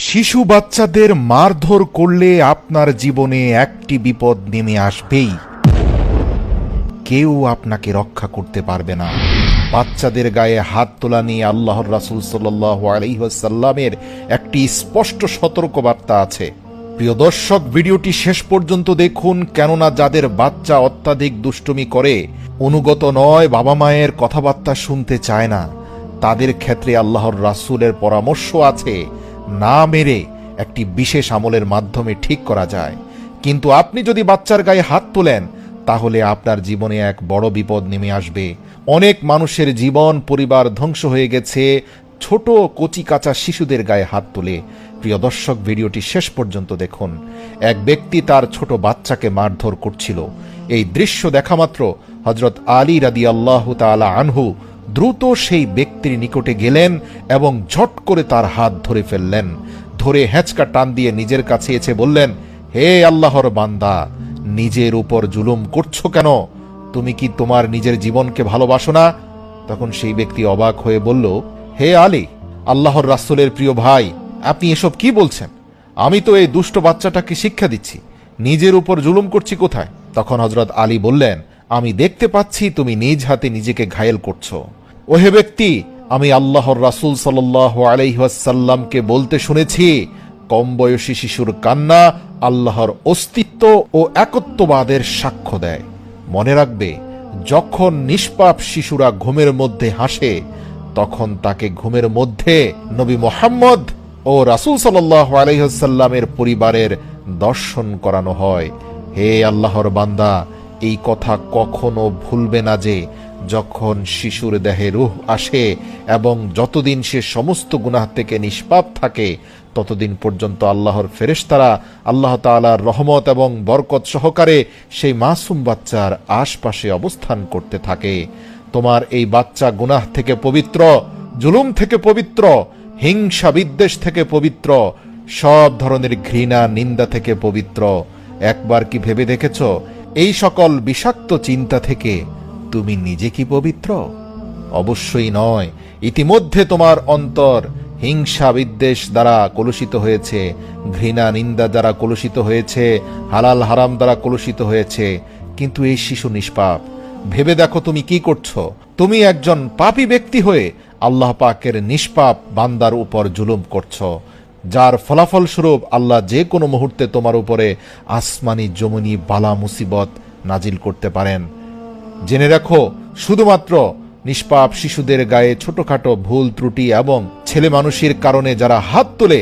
শিশু বাচ্চাদের মারধর করলে আপনার জীবনে একটি বিপদ নেমে আসবেই। কেউ আপনাকে রক্ষা করতে পারবে না। বাচ্চাদের গায়ে হাত তোলা নিয়ে আল্লাহর রাসূল সাল্লাল্লাহু আলাইহি ওয়াসাল্লামের একটি স্পষ্ট সতর্কবার্তা আছে। প্রিয় দর্শক, ভিডিওটি শেষ পর্যন্ত দেখুন, কেননা যাদের বাচ্চা অত্যাধিক দুষ্টুমি করে, অনুগত নয়, বাবা মায়ের কথাবার্তা শুনতে চায় না, তাদের ক্ষেত্রে আল্লাহর রাসূলের পরামর্শ আছে না মেরে একটি বিশেষ আমলের মাধ্যমে ঠিক করা যায়। কিন্তু আপনি যদি বাচ্চার গায়ে হাত তোলেন, তাহলে আপনার জীবনে এক বড় বিপদ নেমে আসবে। অনেক মানুষের জীবন পরিবার ধ্বংস হয়ে গেছে ছোট কচি কাঁচা শিশুদের গায়ে হাত তুলে। প্রিয় দর্শক, ভিডিওটি শেষ পর্যন্ত দেখুন। এক ব্যক্তি তার ছোট বাচ্চাকে মারধর করছিল। এই দৃশ্য দেখা মাত্র হযরত আলী রাদিয়াল্লাহু তাআলা আনহু দ্রুত সেই ব্যক্তির নিকটে গেলেন এবং ঝট করে তার হাত ধরে ফেললেন। ধরে হ্যাঁচকা টান দিয়ে নিজের কাছে এসে বললেন, হে আল্লাহর বান্দা, নিজের উপর জুলুম করছো কেন? তুমি কি তোমার নিজের জীবনকে ভালোবাসো না? তখন সেই ব্যক্তি অবাক হয়ে বলল, হে আলী, আল্লাহর রাসূলের প্রিয় ভাই, আপনি এসব কি বলছেন? আমি তো এই দুষ্ট বাচ্চাটাকে শিক্ষা দিচ্ছি, নিজের উপর জুলুম করছি কোথায়? তখন হযরত আলী বললেন, আমি দেখতে পাচ্ছি তুমি নিজ হাতে নিজেকে ঘায়েল করছো। ওহে ব্যক্তি, আমি আল্লাহর রাসূল সাল্লাল্লাহু আলাইহি ওয়াসাল্লামকে বলতে শুনেছি, কম বয়সী শিশুর কান্না আল্লাহর অস্তিত্ব ও একত্ববাদের সাক্ষ্য দেয়। মনে রাখবে, যখন নিষ্পাপ শিশুরা ঘুমের মধ্যে হাসে, তখন তাকে ঘুমের মধ্যে নবী মুহাম্মদ ও রাসূল সাল্লাল্লাহু আলাইহি ওয়াসাল্লামের পরিবারের দর্শন করানো হয়। হে আল্লাহর বান্দা, এই কথা কখনো ভুলবে না যে যখন শিশুর দেহে রূহ আসে এবং যতদিন সে সমস্ত গুনাহ থেকে নিষ্পাপ থাকে, ততদিন পর্যন্ত আল্লাহর ফেরেশতারা আল্লাহ তাআলার রহমত এবং বরকত সহকারে সেই মাসুম বাচ্চার আশপাশে অবস্থান করতে থাকে। তোমার এই বাচ্চা গুনাহ থেকে পবিত্র, জুলুম থেকে পবিত্র, হিংসা বিদ্বেষ থেকে পবিত্র, সব ধরনের ঘৃণা নিন্দা থেকে পবিত্র। একবার কি ভেবে দেখেছ, এই সকল বিষাক্ত চিন্তা থেকে তুমি নিজে কি পবিত্র? অবশ্যই নয়। ইতিমধ্যে তোমার অন্তর হিংসা বিদ্বেষ দ্বারা কলুষিত হয়েছে, ঘৃণা নিন্দা দ্বারা কলুষিত হয়েছে, হালাল হারাম দ্বারা কলুষিত হয়েছে। কিন্তু এই শিশু নিষ্পাপ। ভেবে দেখো তুমি কি করছো। তুমি একজন পাপী ব্যক্তি হয়ে আল্লাহ পাকের নিষ্পাপ বান্দার উপর জুলুম করছো, যার ফলাফল স্বরূপ আল্লাহ যে কোনো মুহূর্তে তোমার উপরে আসমানি জমিনি বালা মুসিবত নাজিল করতে পারেন। জেনে রাখো, শুধুমাত্র নিষ্পাপ শিশুদের গায়ে ছোটখাটো ভুল ত্রুটি এবং ছেলে মানুষের কারণে যারা হাত তোলে,